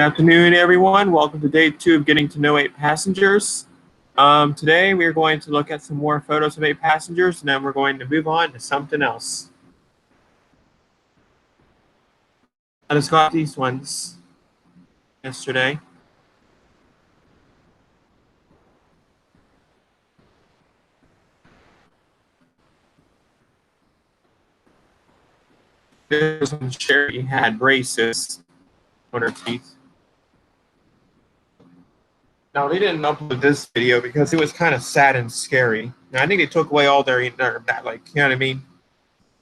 Good afternoon, everyone. Welcome to day 2 of Getting to Know 8 Passengers. Today, we are going to look at some more photos of 8 passengers, and then we're going to move on to something else. I just got these ones yesterday. This one, Sherry had braces on her teeth. Now, they didn't upload this video because it was kind of sad and scary. Now, I think they took away all their like, you know what I mean?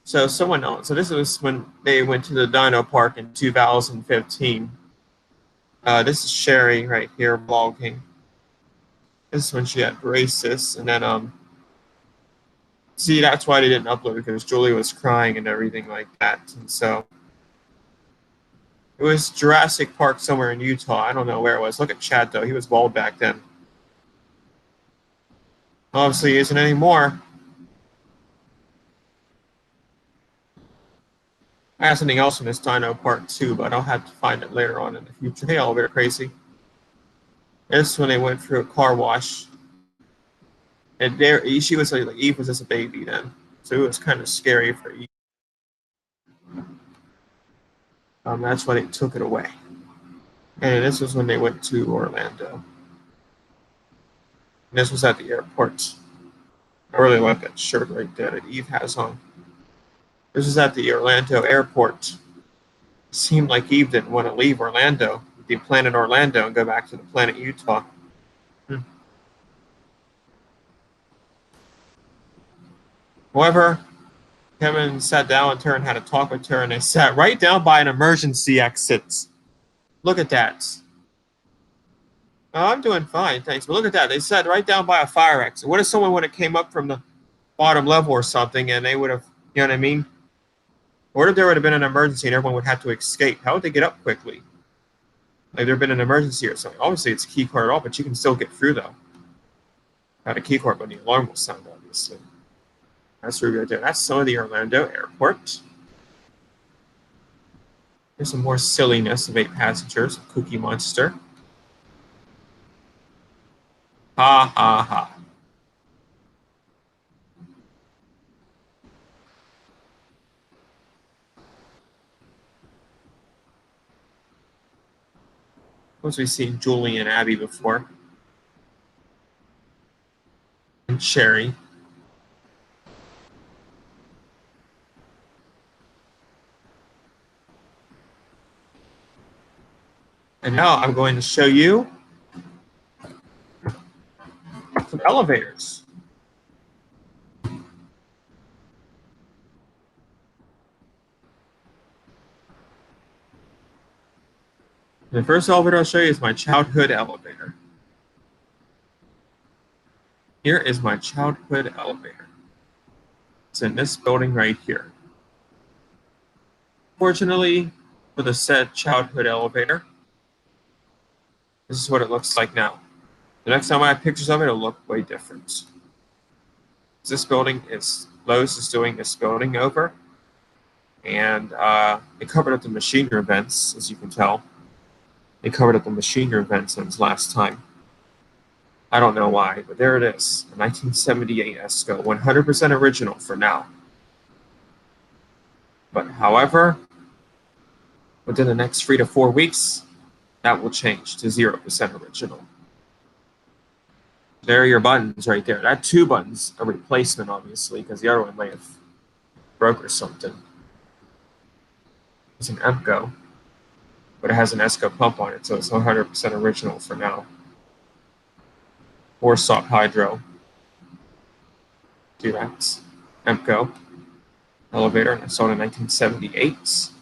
So someone else. So this was when they went to the Dino Park in 2015. This is Sherry right here vlogging. This is when she had braces, and then see, that's why they didn't upload it, because Julie was crying and everything like that. And so it was Jurassic Park somewhere in Utah. I don't know where it was. Look at Chad though; he was bald back then. Obviously, he isn't anymore. I have something else in this Dino Part 2, but I'll have to find it later on in the future. Hey, Elevator Crazy. This is when they went through a car wash. And there, she was like Eve was just a baby then, so it was kind of scary for Eve. That's why they took it away. And this was when they went to Orlando. And this was at the airport. I really like that shirt right there that Eve has on. This was at the Orlando airport. It seemed like Eve didn't want to leave Orlando, the planet Orlando, and go back to the planet Utah. However, Kevin sat down with her and had a talk with her, and they sat right down by an emergency exit. Look at that. Oh, I'm doing fine, thanks. But look at that. They sat right down by a fire exit. What if someone would have came up from the bottom level or something, and they would have, you know what I mean? What if there would have been an emergency and everyone would have to escape? How would they get up quickly? Like there had been an emergency or something. Obviously, it's a key card at all, but you can still get through, though. Not a key card, but the alarm will sound, obviously. That's where we're there. That's some of the Orlando airport. There's some more silliness of 8 passengers. Cookie Monster. Ha, ha, ha. Of course, we've seen Julie and Abby before. And Sherry. And now I'm going to show you some elevators. The first elevator I'll show you is my childhood elevator. Here is my childhood elevator. It's in this building right here. Fortunately, for the said childhood elevator, this is what it looks like now. The next time I have pictures of it, it'll look way different. This building is, Lowe's is doing this building over, and they covered up the machinery vents, as you can tell. They covered up the machinery vents since last time. I don't know why, but there it is, a 1978 ESCO, 100% original for now. But however, within the next 3 to 4 weeks, that will change to 0% original. There are your buttons right there. That 2 buttons, a replacement, obviously, because the other one may have broke or something. It's an EMCO, but it has an ESCO pump on it, so it's 100% original for now. Or soft hydro. Do that. EMCO elevator, and I saw it in 1978.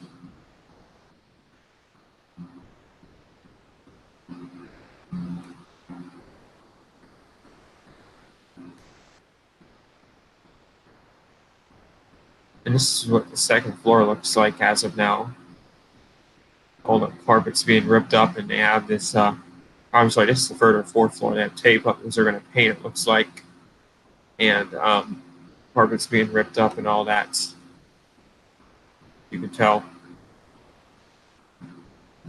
And this is what the second floor looks like as of now. All the carpets being ripped up, and they have this, I'm sorry, this is the third or fourth floor. They have tape up because they're going to paint, it looks like. And carpets being ripped up and all that. You can tell.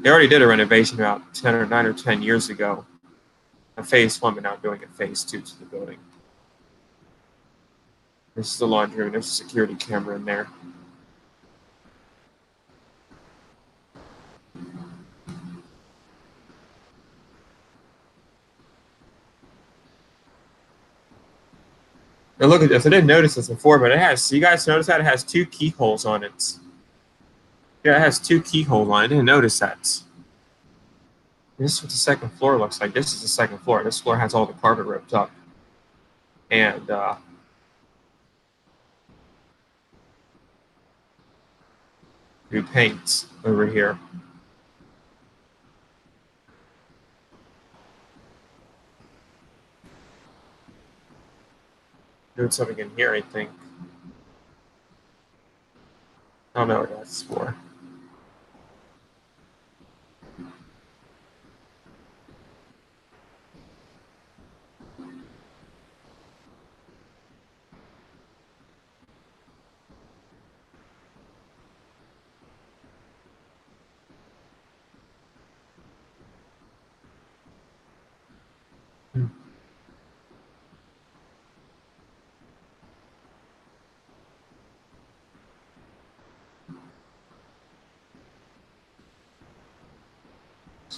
They already did a renovation about 9 or 10 years ago. A phase one, but now doing a phase two to the building. This is the laundry room. There's a security camera in there. And look at this. I didn't notice this before, but it has. You guys notice that it has two keyholes on it. Yeah, it has two keyholes on it. I didn't notice that. This is what the second floor looks like. This is the second floor. This floor has all the carpet ripped up. And new paint over here. Doing something in here, I think. I don't know what that's for.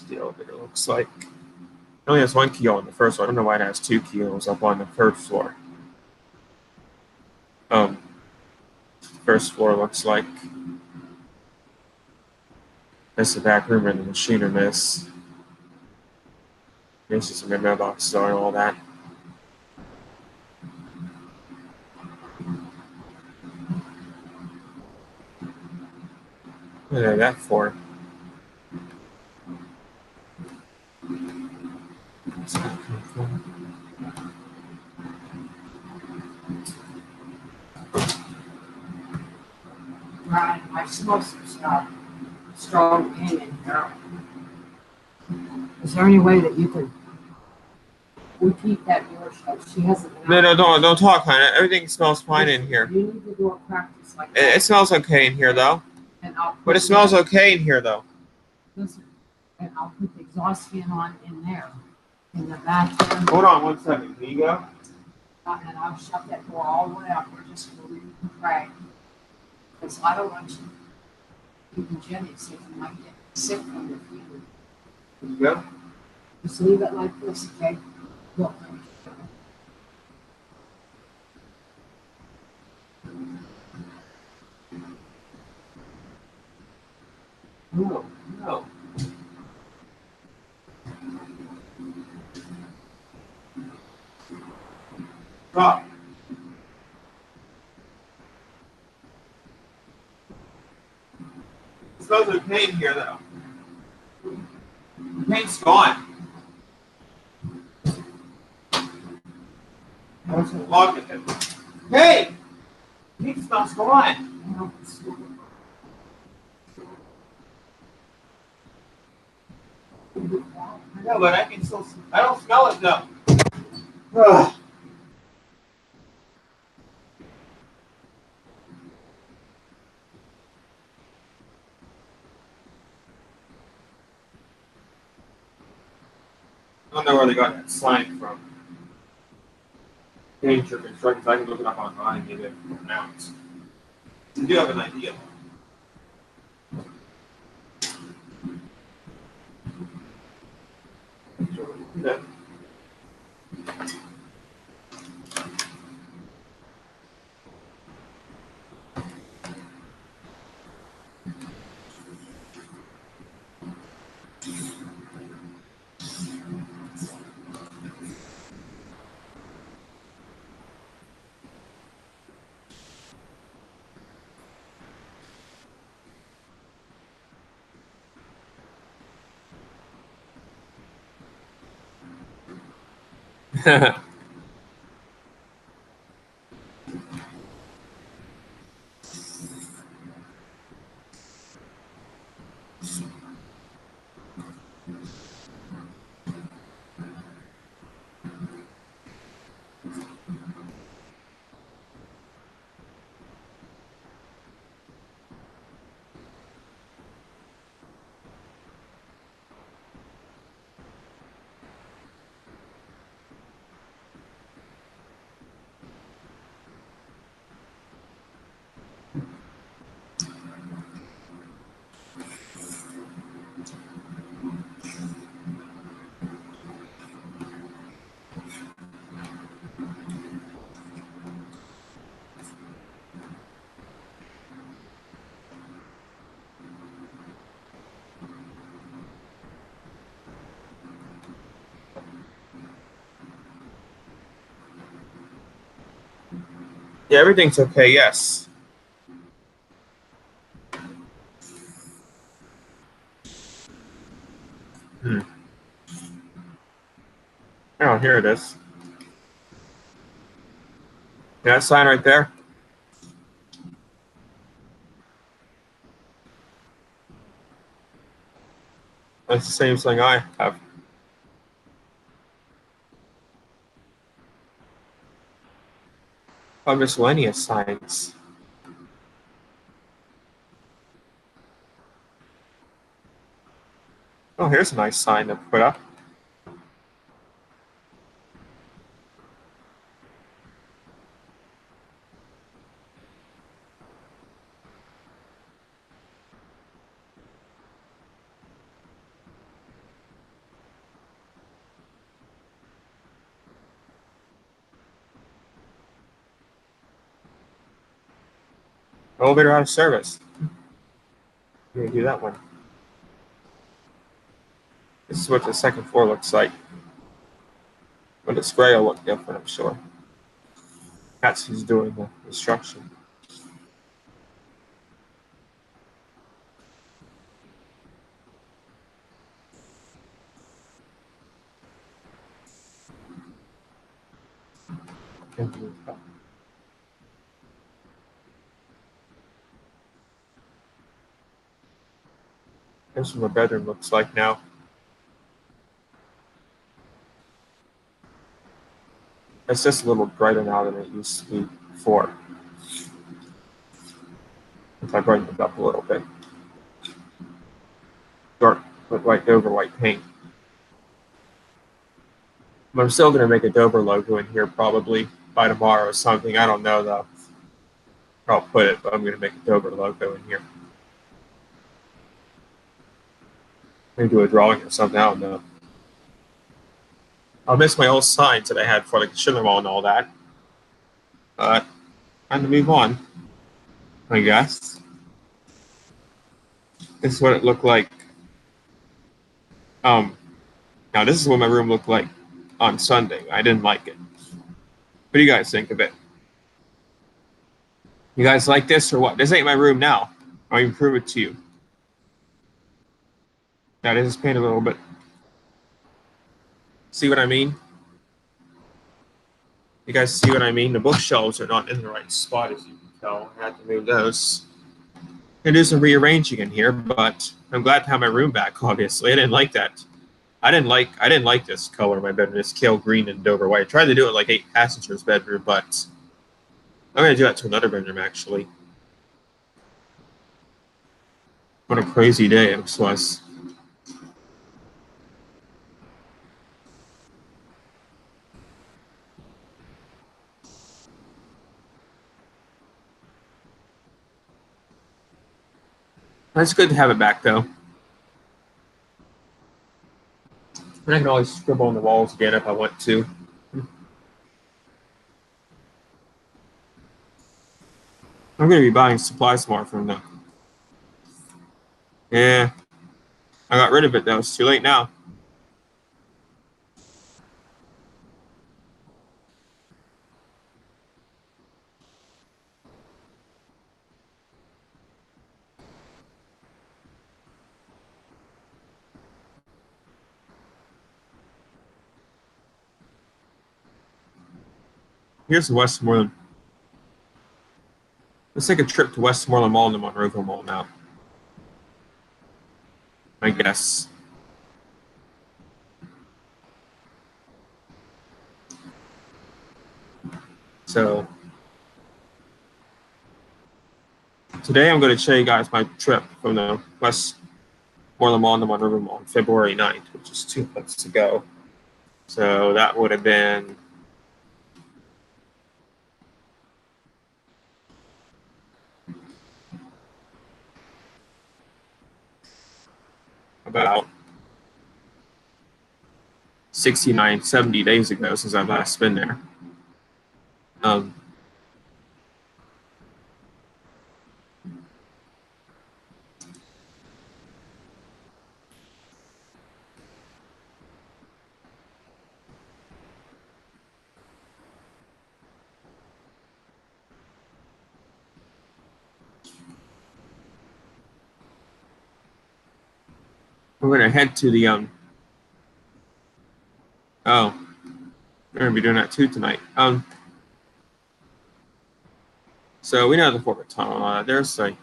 The elevator looks like. It only has one keyhole on the first floor. I don't know why it has two keyholes up on the third floor. First floor looks like. That's the back room where the machine room is. There's just some mailboxes and all that. What is that for? Right, I smell some strong pain in here. Is there any way that you could repeat that door shut? She hasn't been out. No, don't talk, honey. Everything smells fine in here. You need to do a practice like that. It smells okay in here, though. And I'll But it smells okay in here, though. And I'll put the exhaust fan on in there, in the bathroom. Hold on 1 second. Can you go? And I'll shut that door all the way up. We're just going to pray. Because I don't want you, even Jenny said you might get sick from the fever. Can you go? Just leave it like this, okay? Look. No, no. Stop. It smells okay in here, though. The paint's gone. I wasn't logged with it. Hey! The paint smells gone. I know, but I can still. I don't smell it though. Ugh. I don't know where they got that sign from. Danger constructions. I can look it up online and get it pronounced. You do have an idea. Yeah. Yeah, everything's okay, yes. Oh, here it is. Yeah, that sign right there. That's the same thing I have. Oh, miscellaneous signs. Oh, here's a nice sign to put up. Elevator out of service. Let me do that one. This is what the second floor looks like. When it's gray, it'll look different, I'm sure. That's who's doing the construction. Here's what my bedroom looks like now. It's just a little brighter now than it used to be before. If I brighten it up a little bit. Dark with white over white paint. But I'm still going to make a Dover logo in here probably by tomorrow or something. I don't know though. Where I'll put it, but I'm going to make a Dover logo in here. Maybe do a drawing or something. I don't know. I'll miss my old signs that I had for like the Schindler Wall and all that. But time to move on, I guess. This is what it looked like. Now this is what my room looked like on Sunday. I didn't like it. What do you guys think of it? You guys like this or what? This ain't my room now. I'll even prove it to you. Now this is painted a little bit. See what I mean? You guys see what I mean? The bookshelves are not in the right spot, as you can tell. I had to move those. And do some rearranging in here, but I'm glad to have my room back. Obviously, I didn't like that. I didn't like this color in my bedroom. This kale green and Dover white. I tried to do it like 8 passengers bedroom, but I'm gonna do that to another bedroom actually. What a crazy day it was. It's good to have it back though. And I can always scribble on the walls again if I want to. I'm gonna be buying supplies more from them. Yeah, I got rid of it though. It's too late now. Here's the Westmoreland. Let's take a trip to Westmoreland Mall and the Monroeville Mall now. I guess. So today I'm going to show you guys my trip from the Westmoreland Mall and the Monroeville Mall on February 9th, which is 2 months ago. So that would have been about 69, 70 days ago since I've last been there. Um, we're gonna head to the oh, we're gonna be doing that too tonight. So we know the Fort Tunnel. There's a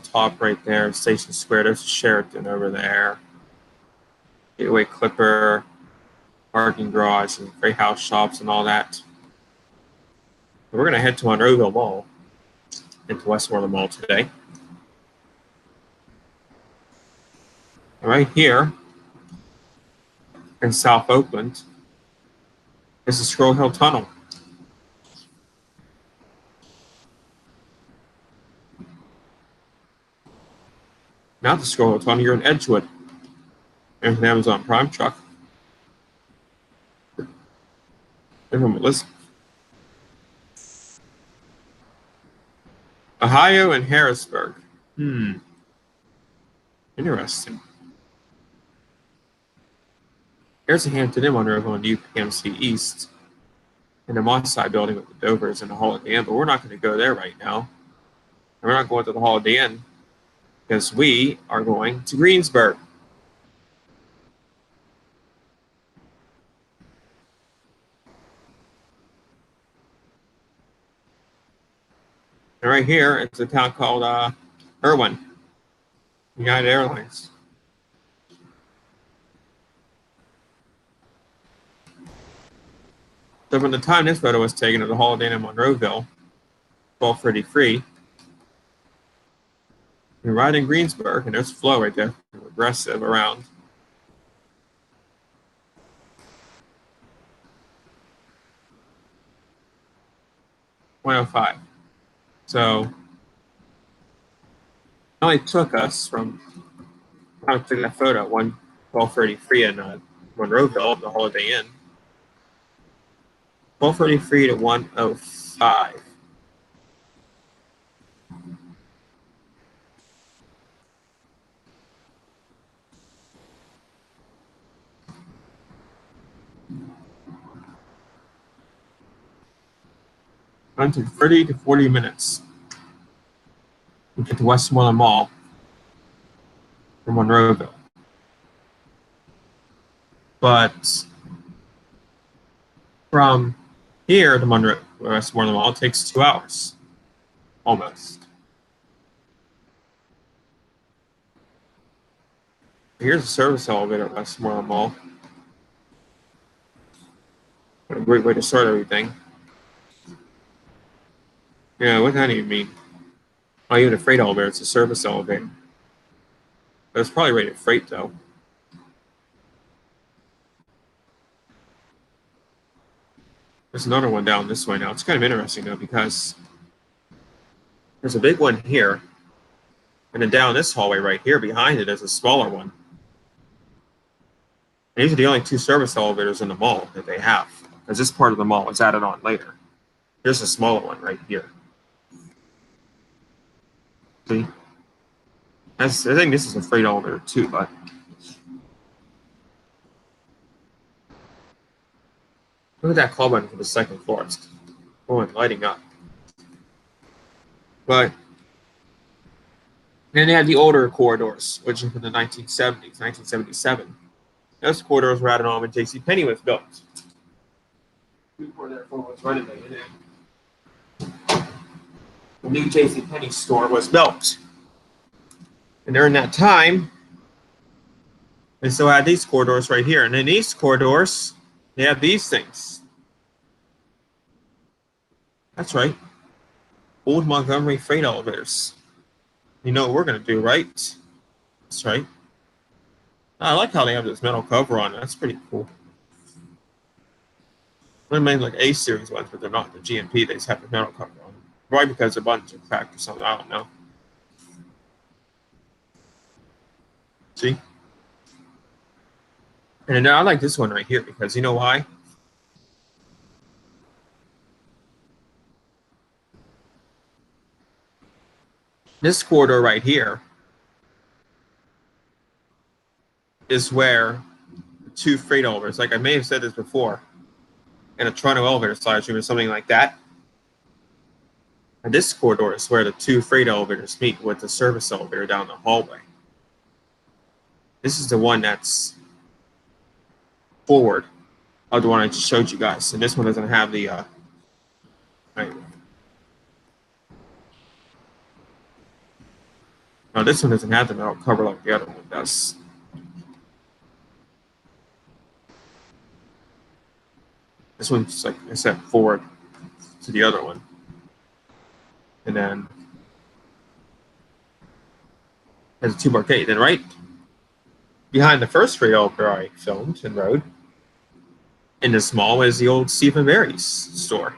top right there, Station Square. There's a Sheraton over there. Gateway Clipper, parking garage, and freight house shops and all that. We're gonna head to Monroeville Mall into Westmoreland Mall today. Right here in South Oakland is the Squirrel Hill Tunnel. Not the Squirrel Hill Tunnel, you're in Edgewood. There's an Amazon Prime truck. Everyone listen. Ohio and Harrisburg. Interesting. Here's a Hampton Inn Monroeville and UPMC East. And the Moss Side building with the Dovers and the Holiday Inn, but we're not going to go there right now. And we're not going to the Holiday Inn because we are going to Greensburg. And right here, it's a town called Irwin, United Airlines. So from the time this photo was taken at the Holiday Inn in Monroeville, 1233, we're right in Greensburg, and there's Flo right there, aggressive around. .05. So it only took us from I took that photo at 1233 in Monroeville, the Holiday Inn. 1233 to 105. Took 30 to 40 minutes. We get to Westmoreland Mall from Monroeville. But from here to Westmoreland Mall, it takes 2 hours. Almost. Here's a service elevator at Westmoreland Mall. What a great way to start everything. Yeah, what does that even mean? Oh, even a freight elevator, it's a service elevator. But it's probably rated freight, though. There's another one down this way now. It's kind of interesting, though, because there's a big one here. And then down this hallway right here behind it is a smaller one. And these are the only 2 service elevators in the mall that they have. Because this part of the mall is added on later. Here's a smaller one right here. See? I think this is a freight elevator too, but look at that call button for the 2nd floor. It's going lighting up. But then they had the older corridors, which are from the 1970s, 1977. Those corridors were added on when JCPenney was built. Before that was renovated. The new JCPenney store was built. And during that time, they still had these corridors right here. And in these corridors, they have these things. That's right. Old Montgomery freight elevators. You know what we're going to do, right? That's right. I like how they have this metal cover on it. That's pretty cool. They're made like A-series ones, but they're not. The GMP, they just have the metal cover on them. Probably because the buttons are cracked or something. I don't know. See? And I like this one right here because you know why? This corridor right here is where the 2 freight elevators, like I may have said this before, in a Toronto elevator slide room or something like that. And this corridor is where the 2 freight elevators meet with the service elevator down the hallway. This is the one that's forward of the one I just showed you guys. And this one doesn't have the right. No, this one doesn't have the metal cover like the other one does. This one's, like I said, forward to the other one. And then there's a two-bar gate. Then right behind the first freight elevator I filmed and rode in this mall is the old Stephen Barry's store.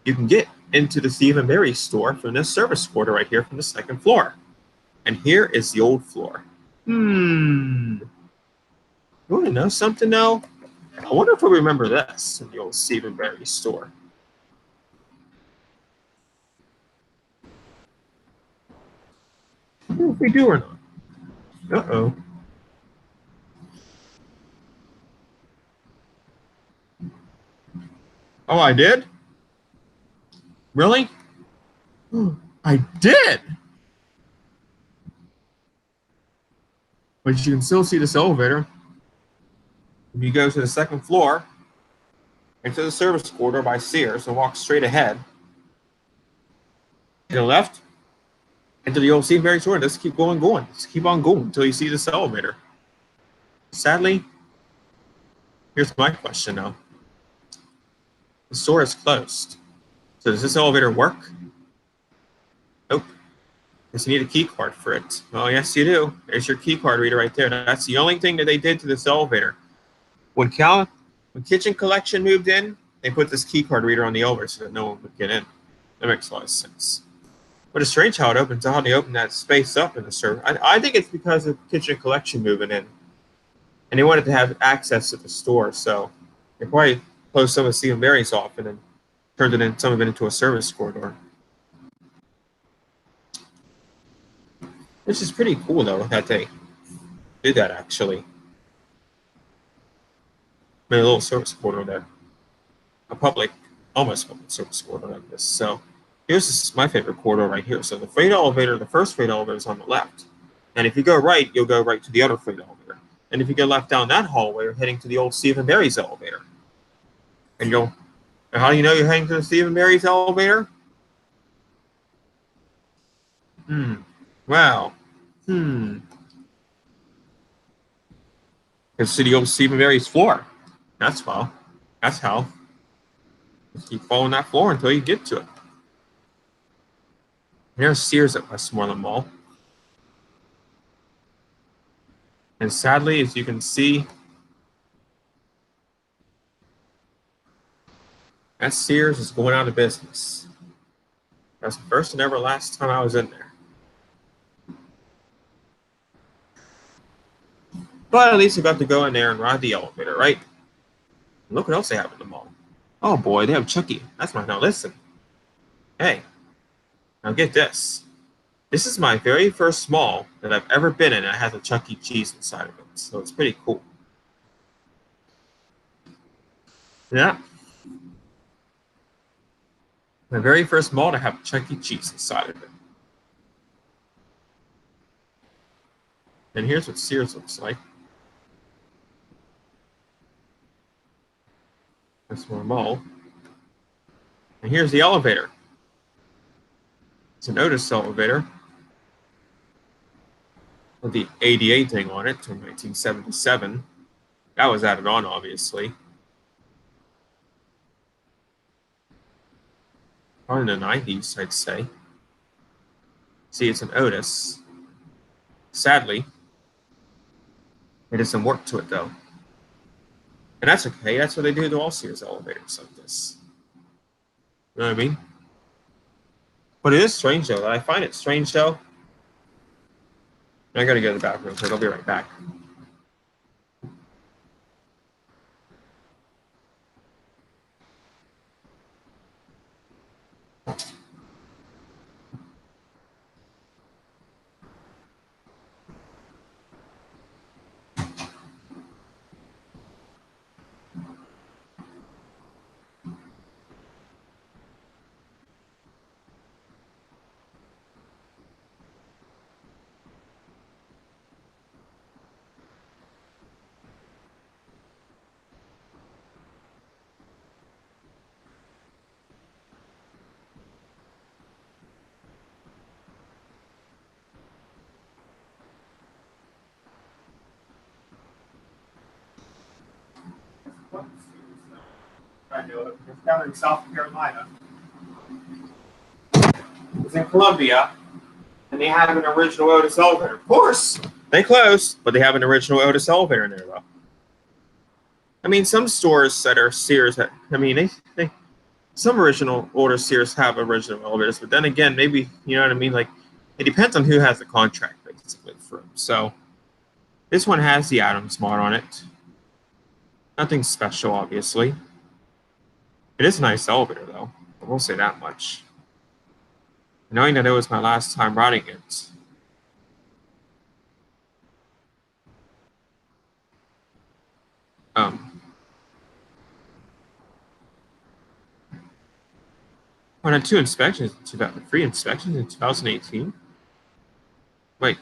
You can get into the Stephen Barry's store from this service quarter right here from the second floor. And here is the old floor. You want to know something now? I wonder if we remember this in the old Stephen Barry's store. I wonder if we do or not. Uh-oh. Oh, I did? Really? I did! But you can still see this elevator. If you go to the second floor, into the service corridor by Sears and walk straight ahead, to the left, into the old Stephen Barry's store, just keep going. Just keep on going until you see this elevator. Sadly, here's my question now. The store is closed. So does this elevator work? Nope. Because you need a key card for it. Well, yes, you do. There's your key card reader right there. That's the only thing that they did to this elevator. When Kitchen Collection moved in, they put this key card reader on the elevator so that no one would get in. That makes a lot of sense. But it's strange how it opens, how they open that space up in the server. I think it's because of Kitchen Collection moving in. And they wanted to have access to the store, so they probably closed some of Stephen Barry's off and then turned some of it into a service corridor. Which is pretty cool, though, that they did that, actually. Made a little service corridor there. A public, almost public service corridor like this. So here's my favorite corridor right here. So the freight elevator, the first freight elevator is on the left. And if you go right, you'll go right to the other freight elevator. And if you go left down that hallway, you're heading to the old Stephen Barry's elevator. And how do you know you're heading to the Stephen Barry's elevator? Wow. It's to the old Stephen Barry's floor. That's how. Just keep following that floor until you get to it. There's Sears at Westmoreland Mall. And sadly, as you can see, that Sears is going out of business. That's the first and ever last time I was in there. But at least I got to go in there and ride the elevator, right? And look what else they have in the mall. Oh boy, they have Chucky. That's my now listen. Hey, now get this. This is my very first mall that I've ever been in that has a Chuck E. Cheese inside of it. So it's pretty cool. Yeah. My very first mall to have Chuck E. Cheese inside of it. And here's what Sears looks like. That's my mall. And here's the elevator. It's an Otis elevator with the ADA thing on it from 1977. That was added on, obviously. Probably in the 90s, I'd say. See, it's an Otis. Sadly, it doesn't work to it, though. And that's okay. That's what they do to all Sears elevators like this. You know what I mean? But it is strange, though. I find it strange, though. I gotta go to the bathroom, so I'll be right back. I knew it. It's down in South Carolina. It's in Columbia, and they have an original Otis elevator. Of course, they closed, but they have an original Otis elevator in there, though. I mean, some stores that are Sears, some original older Sears have original elevators, but then again, maybe, you know what I mean? Like, it depends on who has the contract, basically, for them. So, this one has the Adams mod on it. Nothing special, obviously. It is a nice elevator, though. I will say that much. Knowing that it was my last time riding it. When I had two inspections, free inspections in 2018. Wait.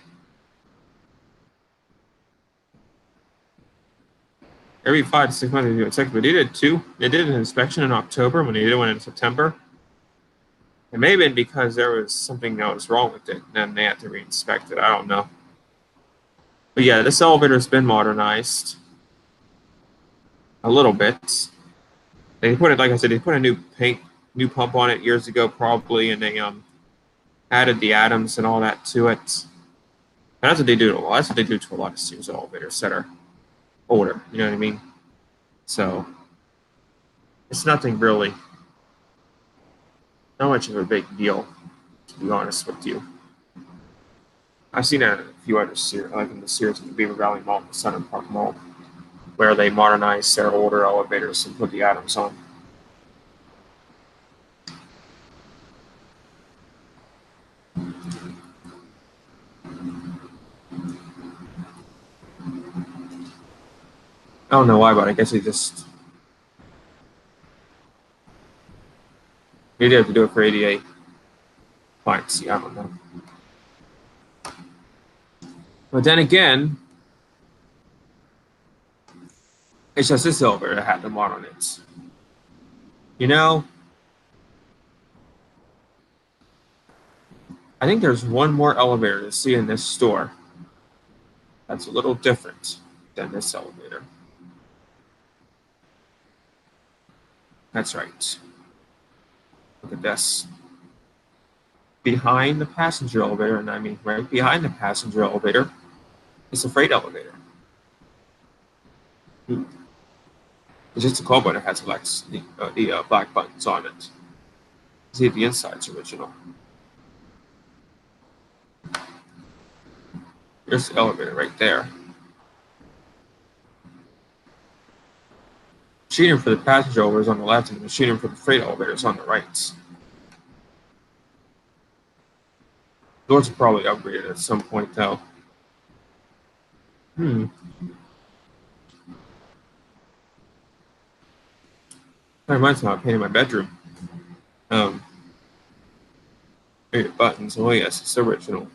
Every 5 to 6 months they do it. But they did two. They did an inspection in October when they did one in September. It may have been because there was something that was wrong with it, and then they had to re-inspect it. I don't know. But yeah, this elevator has been modernized a little bit. They put it, like I said, they put a new pump on it years ago, probably, and they added the Adams and all that to it. And that's what they do. That's what they do to a lot of Sears elevators that are older. You know what I mean? So it's nothing really, not much of a big deal, to be honest with you. I've seen that in a few other Sears, like in the Sears at the Beaver Valley Mall, the Center Park Mall, where they modernized their older elevators and put the Adams on. I don't know why, but I guess they maybe have to do it for ADA. Fine, see, I don't know. But then again, it's just this elevator that had the mod on it. You know, I think there's one more elevator to see in this store that's a little different than this elevator. That's right. Look at this. Behind the passenger elevator, and I mean right behind the passenger elevator, is a freight elevator. It's just a call button that has the black buttons on it. See if the inside's original. There's the elevator right there. Machinery for the passenger elevator is on the left, and the machinery for the freight elevator is on the right. Doors are probably upgraded at some point, though. That reminds me of painting my bedroom. Buttons. Oh yes, it's original.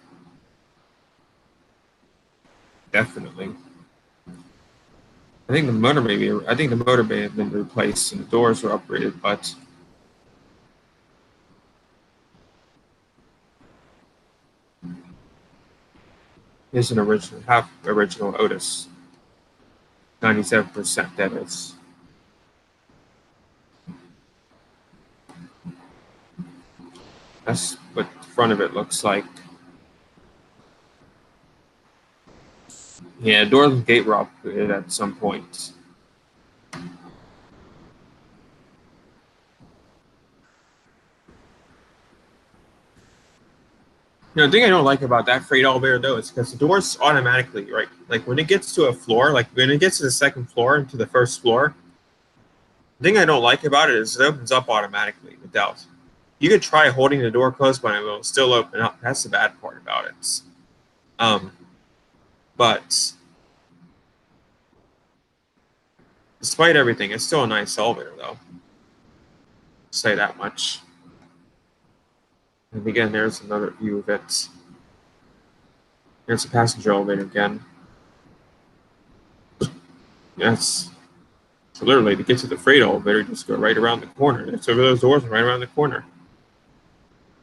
Definitely. I think the motor may have been replaced and the doors were upgraded, but here's an original Otis. 97% that is. That's what the front of it looks like. Yeah, doors and gate were upgraded at some point. The thing I don't like about that freight elevator, though, is because the doors automatically, right? Like when it gets to a floor, like when it gets to the second floor and to the first floor, the thing I don't like about it is it opens up automatically without. You could try holding the door closed, but it will still open up. That's the bad part about it. But despite everything, it's still a nice elevator, though. I'll say that much. And again, there's another view of it. Here's a passenger elevator again. Yes. So literally, to get to the freight elevator, just go right around the corner. It's over those doors and right around the corner.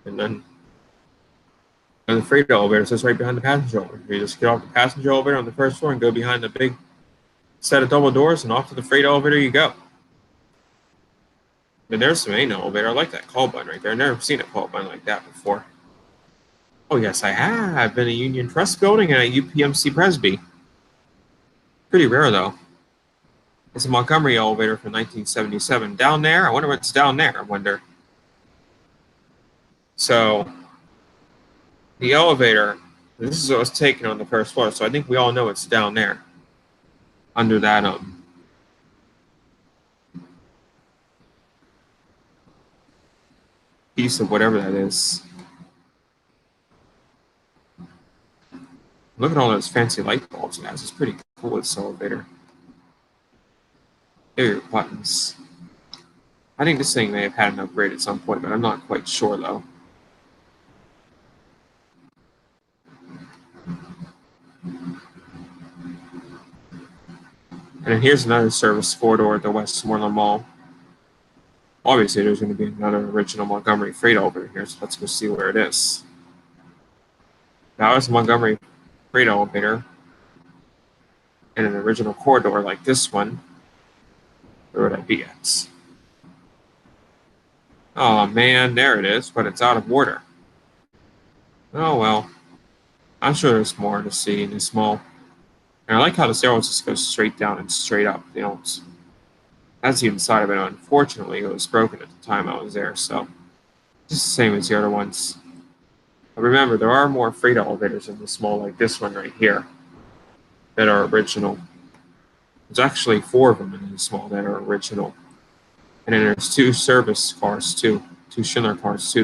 And then the freight elevator says right behind the passenger elevator. You just get off the passenger elevator on the first floor and go behind the big set of double doors, and off to the freight elevator you go. But there's the main elevator. I like that call button right there. I've never seen a call button like that before. Oh, yes, I have. I've been a Union Trust building and a UPMC Presby. Pretty rare, though. It's a Montgomery elevator from 1977. Down there? I wonder what's down there. I wonder. So, the elevator, this is what was taken on the first floor, so I think we all know it's down there. Under that, piece of whatever that is. Look at all those fancy light bulbs it has. It's pretty cool, this elevator. There are your buttons. I think this thing may have had an upgrade at some point, but I'm not quite sure, though. And then here's another service corridor at the Westmoreland Mall. Obviously, there's going to be another original Montgomery freight elevator here, so let's go see where it is. Now, it's a Montgomery freight elevator in an original corridor like this one. Where would I be at? Oh, man, there it is, but it's out of order. Oh, well. I'm sure there's more to see in this mall. And I like how the stairwells just go straight down and straight up. They don't. That's the inside of it. Unfortunately, it was broken at the time I was there, so just the same as the other ones. But remember, there are more freight elevators in this mall, like this one right here, that are original. There's actually 4 of them in this mall that are original. And then there's 2 service cars too, 2 Schindler cars too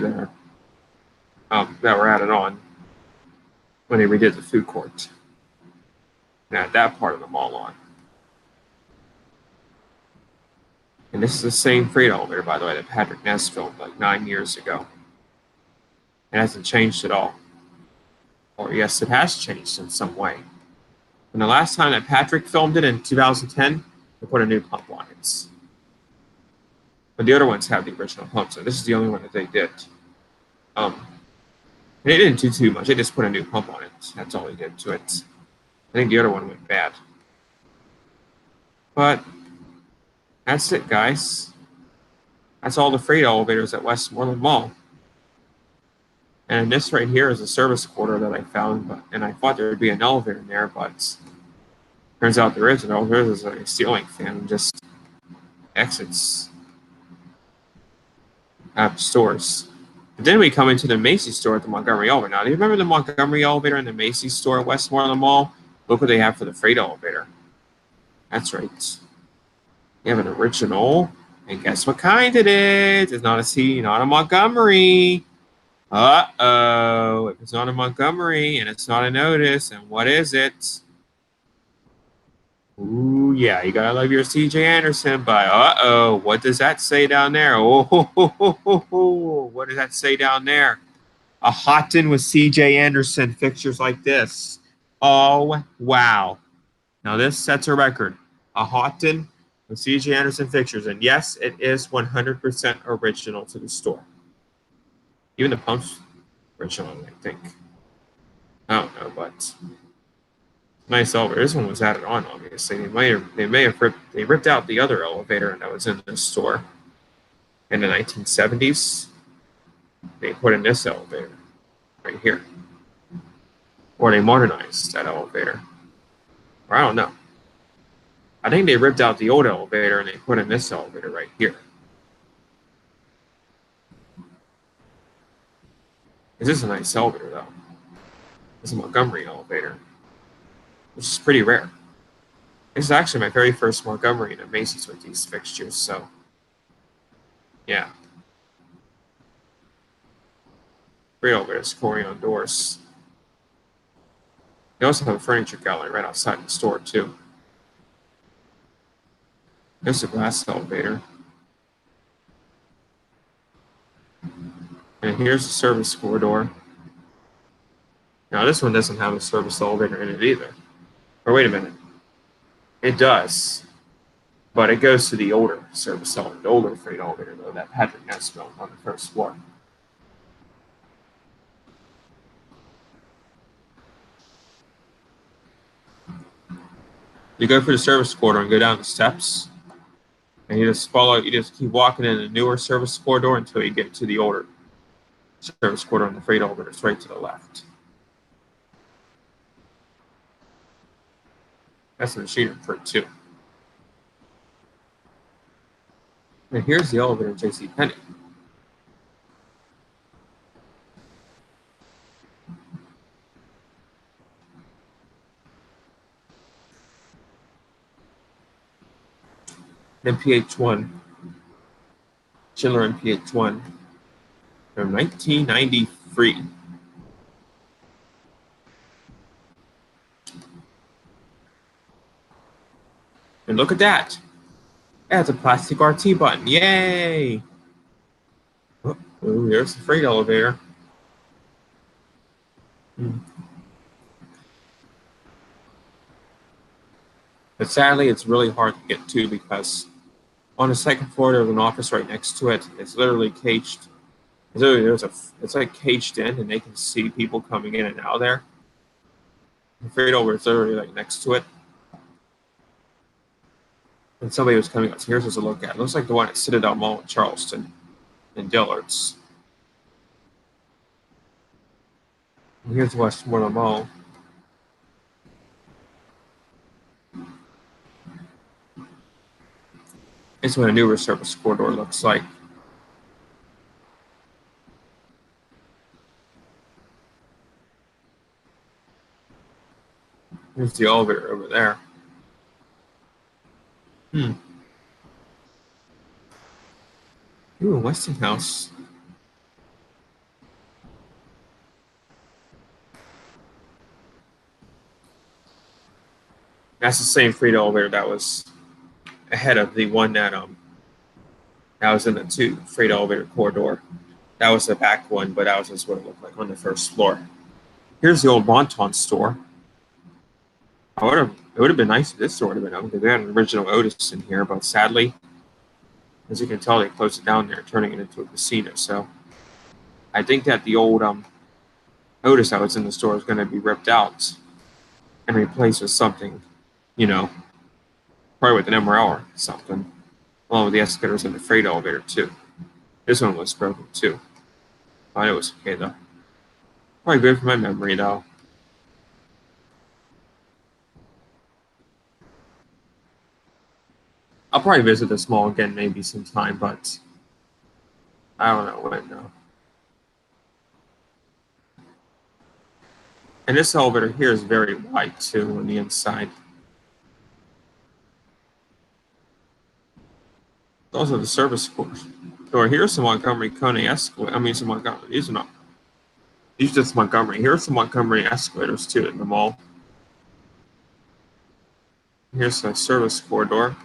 that were added on when they redid the food court. And add that part of the mall on. And this is the same freight elevator, by the way, that Patrick Ness filmed like 9 years ago. It hasn't changed at all. Or yes, it has changed in some way. And the last time that Patrick filmed it in 2010, they put a new pump on it. But the other ones have the original pump, so this is the only one that they did. They didn't do too much. They just put a new pump on it. That's all they did to it. I think the other one went bad. But that's it, guys. That's all the freight elevators at Westmoreland Mall. And this right here is a service quarter that I found, and I thought there would be an elevator in there, but turns out there isn't. All there is a ceiling fan and just exits stores. But then we come into the Macy's store at the Montgomery elevator. Now, do you remember the Montgomery elevator and the Macy's store at Westmoreland Mall? Look what they have for the freight elevator. That's right. You have an original, and guess what kind it is? It's not a C, not a Montgomery. Uh-oh. If it's not a Montgomery and it's not a Notice, and what is it? Ooh, yeah, you gotta love your C.J. Anderson, but uh-oh, what does that say down there? Oh, what does that say down there? A Houghton with C.J. Anderson fixtures like this. Oh, wow. Now this sets a record. A Houghton with C.J. Anderson fixtures, and yes, it is 100% original to the store. Even the pump's original, I think. I don't know, but nice elevator. This one was added on, obviously. They may have ripped out the other elevator that was in this store in the 1970s. They put in this elevator right here, or they modernized that elevator, or I don't know. I think they ripped out the old elevator and they put in this elevator right here. This is a nice elevator, though. It's a Montgomery elevator, which is pretty rare. This is actually my very first Montgomery in a Macy's with these fixtures, so yeah. Great elevators, Corian doors. They also have a furniture gallery right outside the store, too. There's a glass elevator. And here's the service corridor. Now, this one doesn't have a service elevator in it either. Or wait a minute. It does. But it goes to the older service elevator, the older freight elevator, though, that Patrick Ness built on the first floor. You go for the service corridor and go down the steps. And you just follow, you just keep walking in the newer service corridor until you get to the older service corridor on the freight elevator. It's right to the left. That's the machine for it too. And here's the elevator at JCPenney. MPH1, Schindler MPH1 from 1993. And look at that. That's a plastic RT button. Yay! Oh, there's the freight elevator. But sadly, it's really hard to get to because on the second floor, there's an office right next to it. It's literally caged. It's like caged in, and they can see people coming in and out of there. The freight elevator is literally like next to it. And somebody was coming up. So here's what to look at. It looks like the one at Citadel Mall in Charleston and Dillard's. And here's Westmoreland Mall. It's what a newer service corridor looks like. Here's the elevator over there. Ooh, Westinghouse. That's the same freight elevator that was ahead of the one that was in the two freight elevator corridor. That was the back one, but that was just what it looked like on the first floor. Here's the old Bon-Ton store. It would have been nice if this store would have been open because they had an original Otis in here, but sadly, as you can tell, they closed it down there, turning it into a casino. So I think that the old Otis that was in the store is going to be ripped out and replaced with something, you know, probably with an MRL or something, along with the escalators and the freight elevator too. This one was broken too. But it was okay though. Probably good for my memory though. I'll probably visit this mall again maybe sometime, but I don't know when though. And this elevator here is very wide too on the inside. Those are the service cores. So here's some Montgomery County escalator. I mean, some Montgomery. These are not. These are just Montgomery. Here's some Montgomery escalators too in the mall. Here's the service corridor.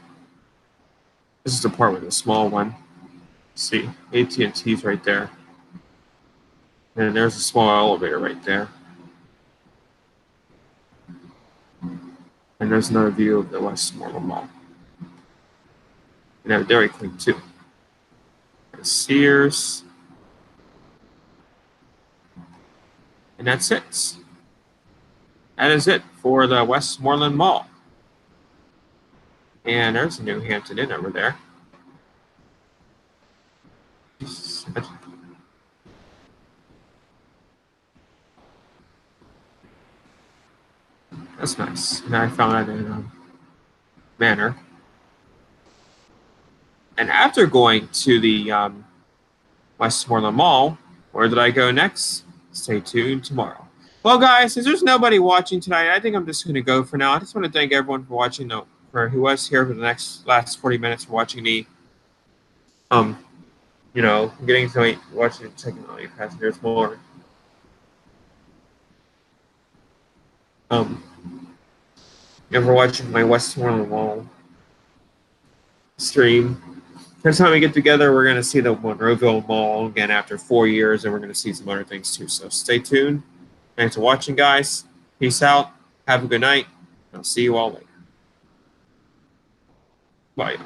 This is the part with the small one. See, AT&T's right there. And there's a small elevator right there. And there's another view of the Westmoreland Mall. And they have a Dairy Queen too. There's Sears. And that's it. That is it for the Westmoreland Mall. And there's a New Hampton Inn over there. That's nice. And I found that in Manor. And after going to the Westmoreland Mall, where did I go next? Stay tuned tomorrow. Well, guys, since there's nobody watching tonight, I think I'm just going to go for now. I just want to thank everyone for watching, for who was here for the last 40 minutes for watching me. You know, getting to watching Technology Passengers more. And for watching my Westmoreland Mall stream. Next time we get together, we're going to see the Monroeville Mall again after 4 years, and we're going to see some other things too. So stay tuned. Thanks for watching, guys. Peace out. Have a good night. I'll see you all later. Bye.